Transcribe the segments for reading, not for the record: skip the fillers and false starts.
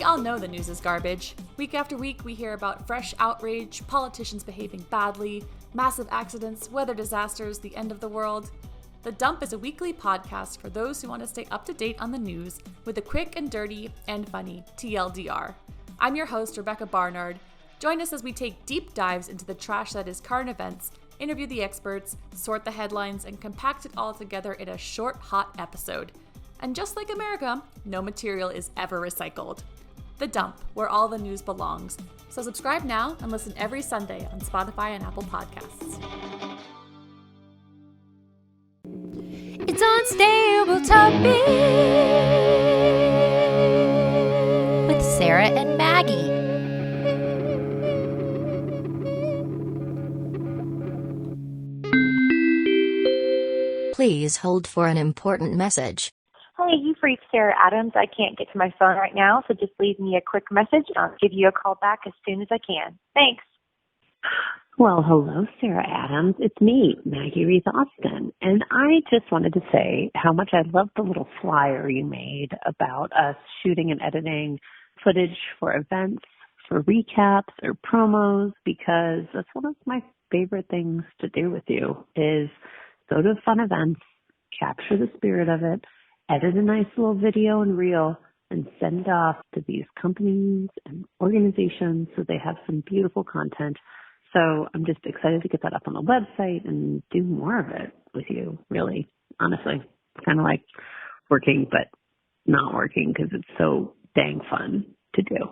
We all know the news is garbage. Week after week, we hear about fresh outrage, politicians behaving badly, massive accidents, weather disasters, the end of the world. The Dump is a weekly podcast for those who want to stay up to date on the news with a quick and dirty and funny TLDR. I'm your host, Rebecca Barnard. Join us as we take deep dives into the trash that is current events, interview the experts, sort the headlines, and compact it all together in a short, hot episode. And just like America, no material is ever recycled. The Dump, where all the news belongs. So subscribe now and listen every Sunday on Spotify and Apple Podcasts. It's Unstable Topic with Sarah and Maggie. Please hold for an important message. Hey, you've reached Sarah Adams. I can't get to my phone right now, so just leave me a quick message and I'll give you a call back as soon as I can. Thanks. Well, hello, Sarah Adams. It's me, Maggie Reese Austin. And I just wanted to say how much I love the little flyer you made about us shooting and editing footage for events, for recaps or promos, because that's one of my favorite things to do with you is go to fun events, capture the spirit of it, edit a nice little video and reel, and send it off to these companies and organizations so they have some beautiful content. So I'm just excited to get that up on the website and do more of it with you, really, honestly. It's kind of like working but not working because it's so dang fun to do.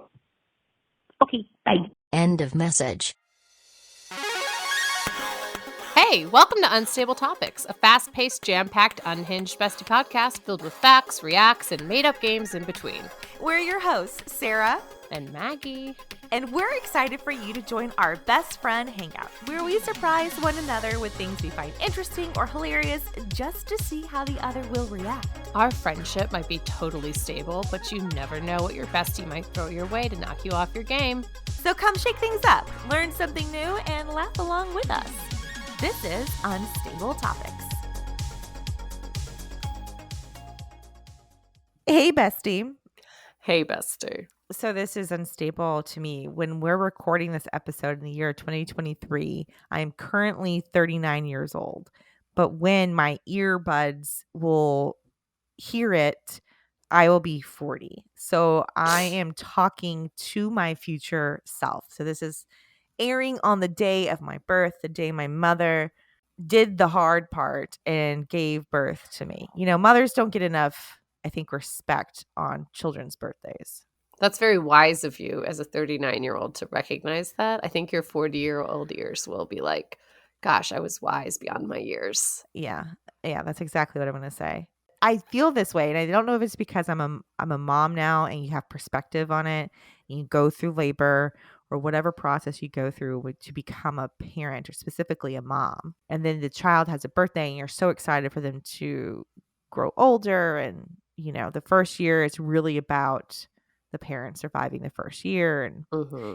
Okay, bye. End of message. Hey, welcome to Unstable Topics, a fast-paced, jam-packed, unhinged bestie podcast filled with facts, reacts, and made-up games in between. We're your hosts, Sarah And Maggie. and we're excited for you to join our best friend hangout, where we surprise one another with things we find interesting or hilarious just to see how the other will react. Our friendship might be totally stable, but you never know what your bestie might throw your way to knock you off your game. So come shake things up, learn something new, and laugh along with us. This is Unstable Topics. Hey, bestie. Hey, bestie. So this is unstable to me. When we're recording this episode in the year 2023, I am currently 39 years old. But when my earbuds will hear it, I will be 40. So I am talking to my future self. So this is airing on the day of my birth, the day my mother did the hard part and gave birth to me. You know, mothers don't get enough, I think, respect on children's birthdays. That's very wise of you as a 39-year-old to recognize that. I think your 40-year-old ears will be like, gosh, I was wise beyond my years. Yeah, that's exactly what I'm going to say. I feel this way, and I don't know if it's because I'm a mom now and you have perspective on it, and you go through labor or whatever process you go through to become a parent or specifically a mom. And then the child has a birthday and you're so excited for them to grow older. And, you know, the first year is really about the parent surviving the first year. And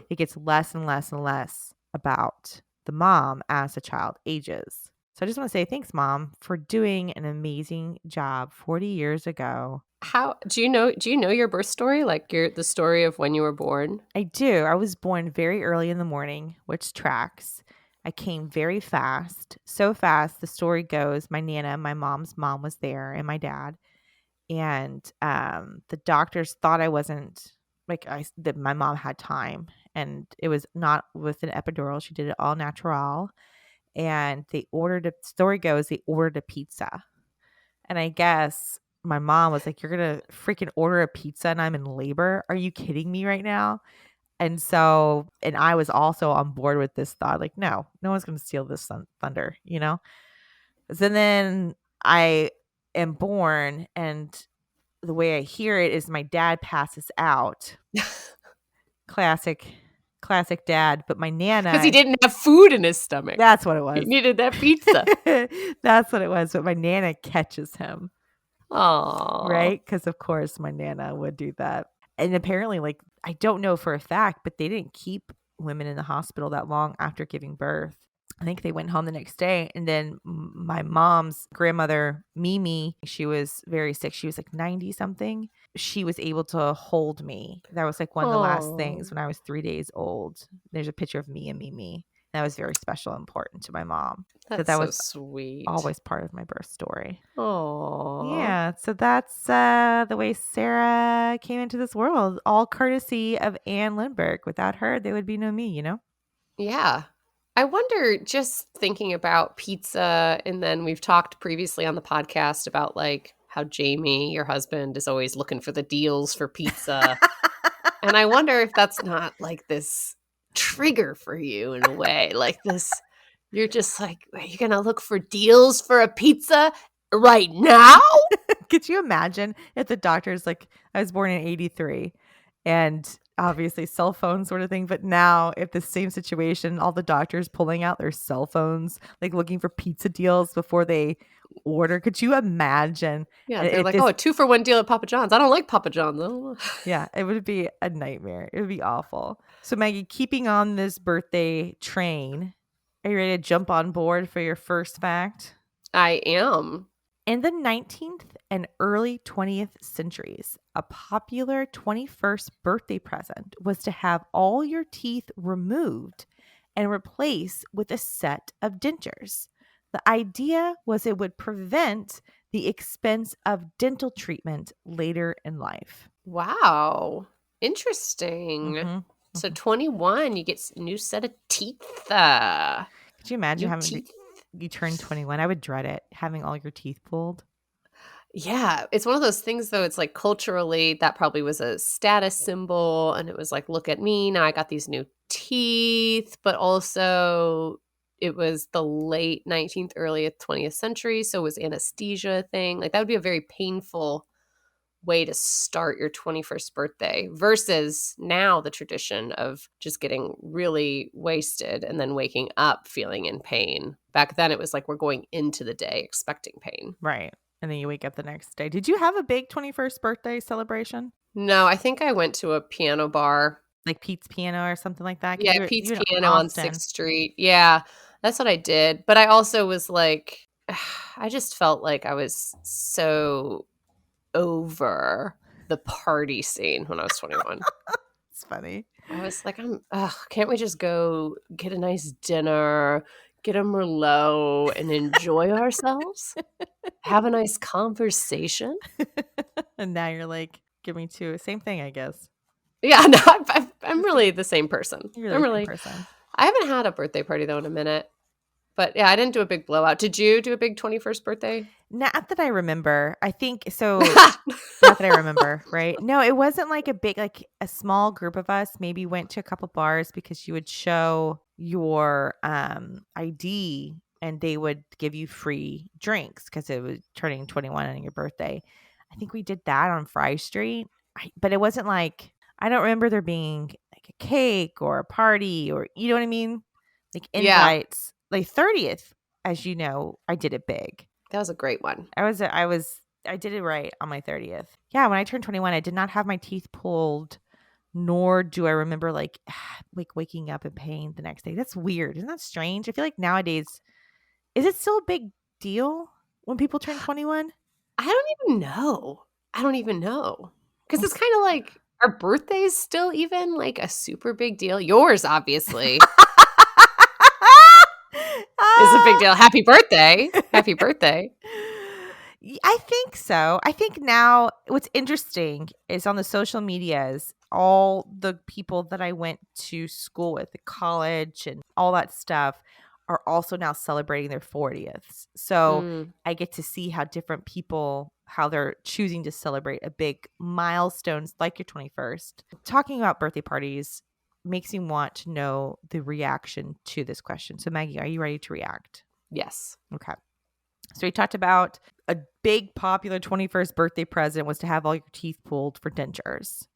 it gets less and less and less about the mom as the child ages. So I just want to say thanks, Mom, for doing an amazing job 40 years ago. How do you know your birth story? Like the story of when you were born? I do. I was born very early in the morning, which tracks. I came very fast. So fast, the story goes, my Nana, my mom's mom, was there, and my dad. And the doctors thought I wasn't, that my mom had time. And it was not with an epidural. She did it all natural. And story goes, they ordered a pizza. And I guess my mom was like, you're going to freaking order a pizza and I'm in labor? Are you kidding me right now? And I was also on board with this thought, like, no one's going to steal this thunder, you know? So then I am born, and the way I hear it is my dad passes out. Classic dad. But my Nana, because he didn't have food in his stomach. That's what it was. He needed that pizza. That's what it was. But my Nana catches him. Oh, right? Because of course my Nana would do that. And apparently, like, I don't know for a fact, but they didn't keep women in the hospital that long after giving birth. I think they went home the next day. And then my mom's grandmother, Mimi, she was very sick. She was like 90 something. She was able to hold me. That was like one of the last things when I was 3 days old. There's a picture of me and Mimi. That was very special and important to my mom. That's that so was sweet. always part of my birth story. Oh, Yeah. So that's the way Sarah came into this world, all courtesy of Anne Lindbergh. Without her, there would be no me, you know? Yeah. I wonder, just thinking about pizza, and then we've talked previously on the podcast about like how Jamie, your husband, is always looking for the deals for pizza. And I wonder if that's not like this trigger for you in a way. Like this, you're just like, are you going to look for deals for a pizza right now? Could you imagine if the doctor's like, I was born in 83 and obviously cell phone sort of thing. But now if the same situation, all the doctors pulling out their cell phones, like looking for pizza deals before they order. Could you imagine? Yeah, they're like, oh, a 2-for-1 deal at Papa John's. I don't like Papa John's. Oh. Yeah, it would be a nightmare. It would be awful. So Maggie, keeping on this birthday train, are you ready to jump on board for your first fact? I am. In the 19th and early 20th centuries, a popular 21st birthday present was to have all your teeth removed and replaced with a set of dentures. The idea was it would prevent the expense of dental treatment later in life. Wow. Interesting. Mm-hmm. So 21, you get a new set of teeth. Could you imagine New having teeth. you turn 21? I would dread it, having all your teeth pulled. Yeah, it's one of those things though. It's like culturally that probably was a status symbol, and it was like, look at me, now I got these new teeth, but also it was the late 19th, early 20th century, so it was anesthesia a thing. Like that would be a very painful way to start your 21st birthday versus now the tradition of just getting really wasted and then waking up feeling in pain. Back then it was like we're going into the day expecting pain. Right. And then you wake up the next day. Did you have a big 21st birthday celebration? No, I think I went to a piano bar. Like Pete's Piano or something like that? 'Cause Yeah, Pete's you're in Piano on Austin. 6th Street. Yeah, that's what I did. But I also was like, I just felt like I was so over the party scene when I was 21. It's funny. I was like, can't we just go get a nice dinner, get a Merlot, and enjoy ourselves? Have a nice conversation? And now you're like, give me two. Same thing, I guess. Yeah, no, I'm really the same person. You're the same person. I haven't had a birthday party, though, in a minute. But yeah, I didn't do a big blowout. Did you do a big 21st birthday? Not that I remember. I think so. Not that I remember, right? No, it wasn't like a big, like a small group of us maybe went to a couple bars because you would show your ID and they would give you free drinks because it was turning 21 on your birthday. I think we did that on Fry Street, but it wasn't like, I don't remember there being like a cake or a party or, you know what I mean? Like invites. Like 30th, as you know, I did it big. That was a great one. I did it right on my 30th. Yeah, when I turned 21, I did not have my teeth pulled, nor do I remember like waking up in pain the next day. That's weird. Isn't that strange? I feel like nowadays, is it still a big deal when people turn 21? I don't even know. Because it's kind of like, are birthdays still even like a super big deal? Yours, obviously. Is a big deal. Happy birthday. Happy birthday. I think so. I think now what's interesting is on the social medias, all the people that I went to school with, the college and all that stuff are also now celebrating their 40th. So I get to see how different people, how they're choosing to celebrate a big milestones like your 21st. Talking about birthday parties makes me want to know the reaction to this question. So Maggie, are you ready to react? Yes. Okay. So we talked about a big popular 21st birthday present was to have all your teeth pulled for dentures.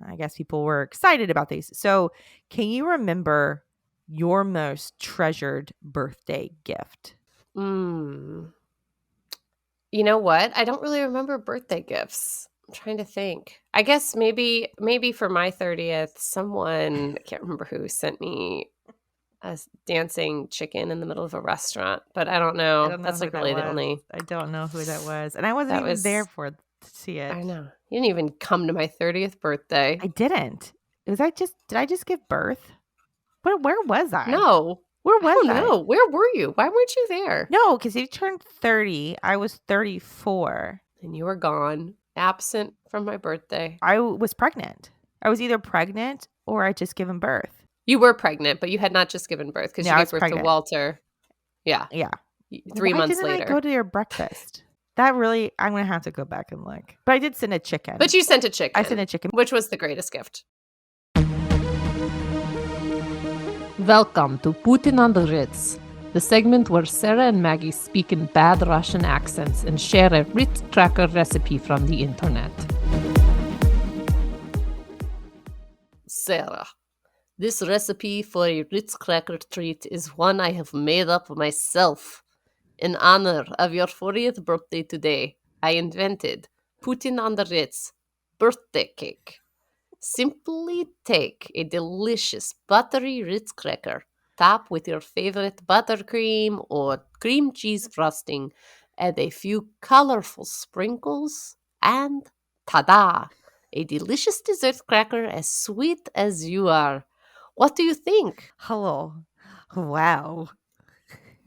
I guess people were excited about these. So can you remember your most treasured birthday gift? You know what? I don't really remember birthday gifts. I'm trying to think. I guess maybe for my 30th, someone, I can't remember who, sent me a dancing chicken in the middle of a restaurant, but I don't know. I don't know That's who like that really the was. only. I don't know who that was. And I wasn't That even was there to see it. I know. You didn't even come to my 30th birthday. I didn't. Did I just give birth? Where was I? No. Where I was don't I? know. Where were you? Why weren't you there? No, because he turned 30. I was 34. And you were gone, absent from my birthday. I was pregnant. I was either pregnant or I just given birth. You were pregnant, but you had not just given birth because Yeah, you I gave was birth pregnant. to Walter. Yeah. Yeah. 3 months Why later. didn't I go to your breakfast? That really, I'm going to have to go back and look. But I did send a chicken. But you sent a chicken. I sent a chicken. Which was the greatest gift. Welcome to Putin on the Ritz, the segment where Sarah and Maggie speak in bad Russian accents and share a Ritz cracker recipe from the internet. Sarah, this recipe for a Ritz cracker treat is one I have made up myself. In honor of your 40th birthday today, I invented Putin on the Ritz birthday cake. Simply take a delicious buttery Ritz cracker, top with your favorite buttercream or cream cheese frosting, add a few colorful sprinkles, and ta-da! A delicious dessert cracker as sweet as you are. What do you think? Hello. Wow.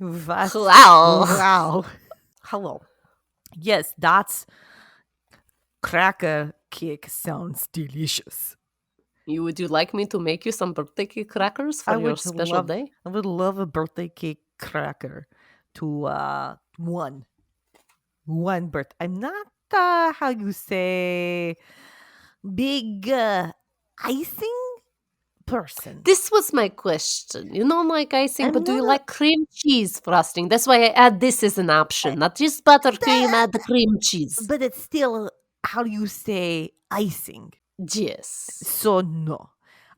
Wow. Wow. Hello. Yes, that's cracker cake sounds delicious. Would you like me to make you some birthday cake crackers for your special day? I would love a birthday cake cracker to one birth. I'm not how you say big icing person. This was my question. You don't like icing, I'm but do you not- like cream cheese frosting? That's why I add this as an option. Not just buttercream, add the cream cheese. But it's still how you say icing. Yes. So no.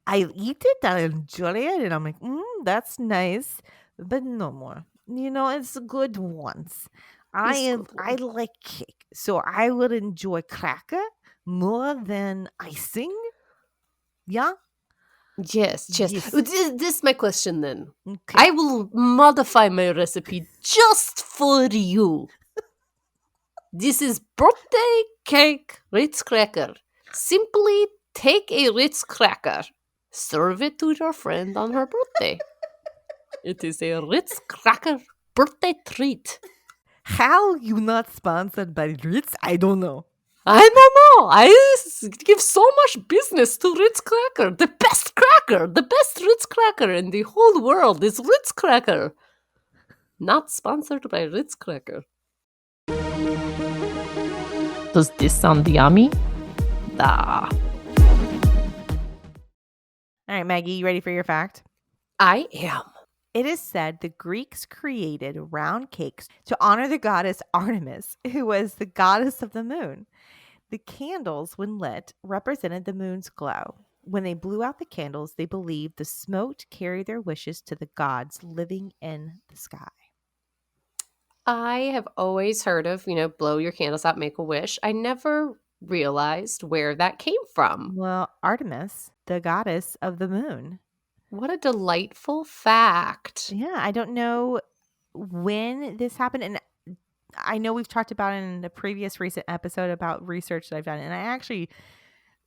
I eat it, I enjoy it, and I'm like, that's nice, but no more. You know, it's good once. I like cake, so I would enjoy cracker more than icing. Yeah. Yes. Yes. This is my question then. Okay. I will modify my recipe just for you. This is birthday cake Ritz cracker. Simply take a Ritz cracker, serve it to your friend on her birthday. It is a Ritz cracker birthday treat. How you not sponsored by Ritz? I don't know. I don't know. I give so much business to Ritz cracker. The best Ritz cracker in the whole world is Ritz cracker. Not sponsored by Ritz cracker. Does this sound yummy? Ah. All right, Maggie, you ready for your fact? I am. It is said the Greeks created round cakes to honor the goddess Artemis, who was the goddess of the moon. The candles, when lit, represented the moon's glow. When they blew out the candles, they believed the smoke carried their wishes to the gods living in the sky. I have always heard of, blow your candles out, make a wish. I never realized where that came from. Well, Artemis, the goddess of the moon. What a delightful fact. Yeah, I don't know when this happened. And I know we've talked about in the previous recent episode about research that I've done. And I actually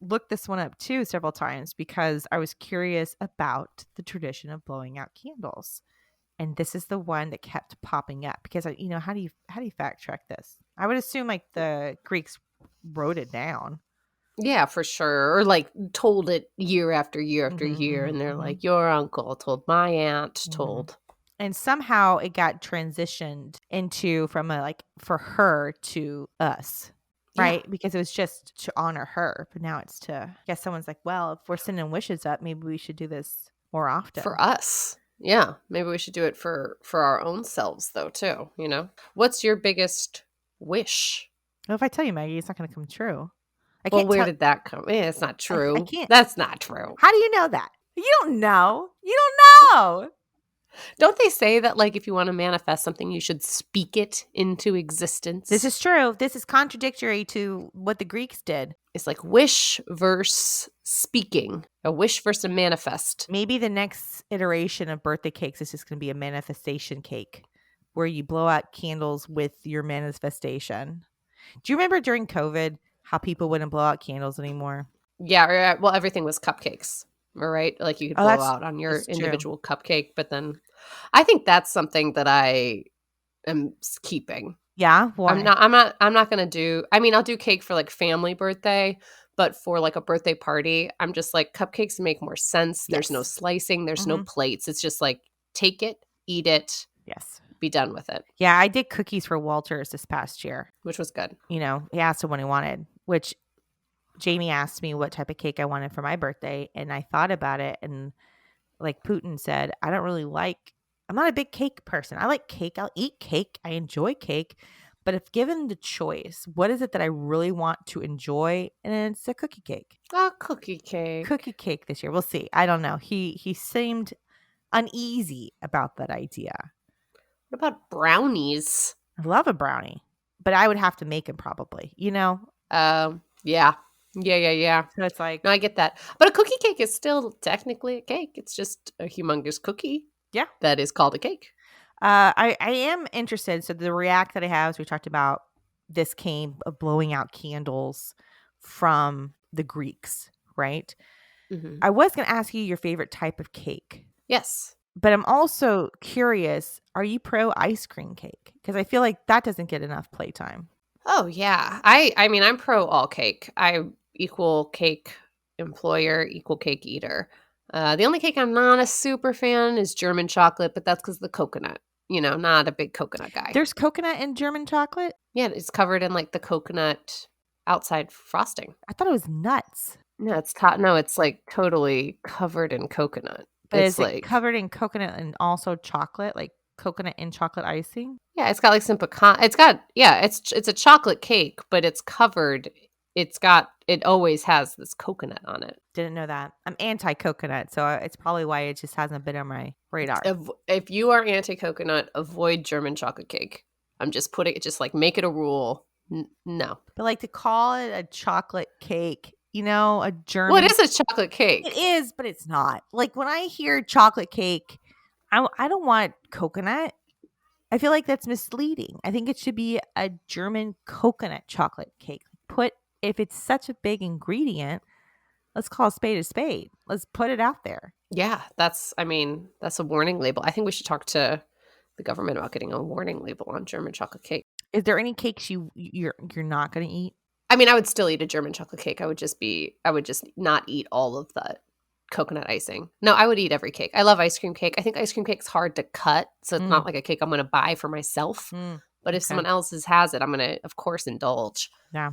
looked this one up too several times because I was curious about the tradition of blowing out candles. And this is the one that kept popping up because, how do you fact check this? I would assume like the Greeks wrote it down. Yeah, for sure. Or like told it year after year after year. And they're like, your uncle told my aunt told. And somehow it got transitioned into from for her to us, right? Yeah. Because it was just to honor her. But now it's I guess someone's like, well, if we're sending wishes up, maybe we should do this more often. For us. Yeah. Maybe we should do it for our own selves though, too. What's your biggest wish? Well, if I tell you, Maggie, it's not going to come true. Well, where did that come? It's not true. I can't. That's not true. How do you know that? You don't know. You don't know. Don't they say that, like, if you want to manifest something, you should speak it into existence? This is true. This is contradictory to what the Greeks did. It's like wish versus speaking, a wish versus a manifest. Maybe the next iteration of birthday cakes is just going to be a manifestation cake where you blow out candles with your manifestation. Do you remember during COVID how people wouldn't blow out candles anymore? Yeah, well, everything was cupcakes, right? Like you could blow out on your individual cupcake, but then I think that's something that I am keeping. Yeah, why? I'm not gonna do. I mean, I'll do cake for like family birthday, but for like a birthday party, I'm just like cupcakes make more sense. There's no slicing. There's no plates. It's just like take it, eat it. Yes. Be done with it. Yeah, I did cookies for Walters this past year, which was good. You know, he asked him what he wanted, which Jamie asked me what type of cake I wanted for my birthday, and I thought about it, and like Putin said, I'm not a big cake person. I like cake. I'll eat cake. I enjoy cake. But if given the choice, what is it that I really want to enjoy? And it's a cookie cake. A cookie cake. Cookie cake this year. We'll see. I don't know. He seemed uneasy about that idea. What about brownies? I love a brownie, but I would have to make them probably, you know? Yeah. So it's like, no, I get that. But a cookie cake is still technically a cake. It's just a humongous cookie. Yeah. That is called a cake. I am interested. So the react that I have, as we talked about, this came of blowing out candles from the Greeks, right? Mm-hmm. I was going to ask you your favorite type of cake. Yes. But I'm also curious, are you pro ice cream cake? Because I feel like that doesn't get enough playtime. Oh, yeah. I mean, I'm pro all cake. I equal cake employer, equal cake eater. The only cake I'm not a super fan is German chocolate, but that's because of the coconut. You know, not a big coconut guy. There's coconut in German chocolate? Yeah, it's covered in like the coconut outside frosting. I thought it was nuts. No, it's like totally covered in coconut. But it's is like it covered in coconut and also chocolate, like coconut in chocolate icing? Yeah, it's got like some pecan. It's a chocolate cake, but it's covered. It always has this coconut on it. Didn't know that. I'm anti-coconut, so it's probably why it just hasn't been on my radar. If you are anti-coconut, avoid German chocolate cake. I'm just like make it a rule. No. But like to call it a chocolate cake, you know, a German. Well, it is a chocolate cake. It is, but it's not. Like when I hear chocolate cake, I don't want coconut. I feel like that's misleading. I think it should be a German coconut chocolate cake. If it's such a big ingredient, let's call a spade. Let's put it out there. Yeah, that's a warning label. I think we should talk to the government about getting a warning label on German chocolate cake. Is there any cakes you're not going to eat? I mean, I would still eat a German chocolate cake. I would just not eat all of the coconut icing. No, I would eat every cake. I love ice cream cake. I think ice cream cake's hard to cut, so it's not like a cake I'm going to buy for myself. But if someone else has it, I'm going to, of course, indulge. Yeah.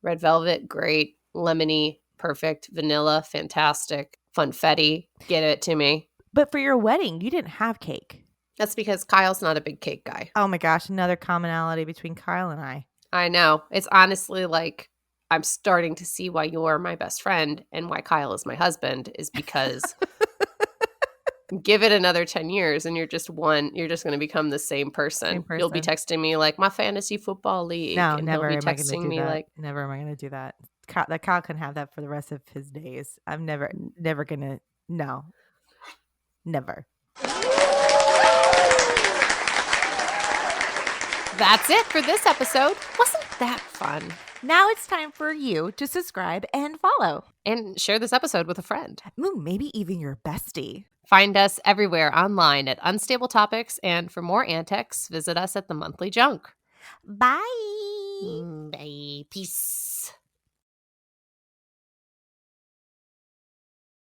Red velvet, great. Lemony, perfect. Vanilla, fantastic. Funfetti, get it to me. But for your wedding, you didn't have cake. That's because Kyle's not a big cake guy. Oh my gosh, another commonality between Kyle and I. I know. It's honestly like I'm starting to see why you're my best friend and why Kyle is my husband is because give it another 10 years and you're just going to become the same person. You'll be texting me like my fantasy football league. No, and never he'll am be I going to texting do me that. like Never am I going to do that. Kyle can have that for the rest of his days. I'm never going to. No. Never. That's it for this episode. Wasn't that fun? Now it's time for you to subscribe and follow. And share this episode with a friend. Ooh, maybe even your bestie. Find us everywhere online at Unstable Topics. And for more antics, visit us at The Monthly Junk. Bye. Bye. Peace.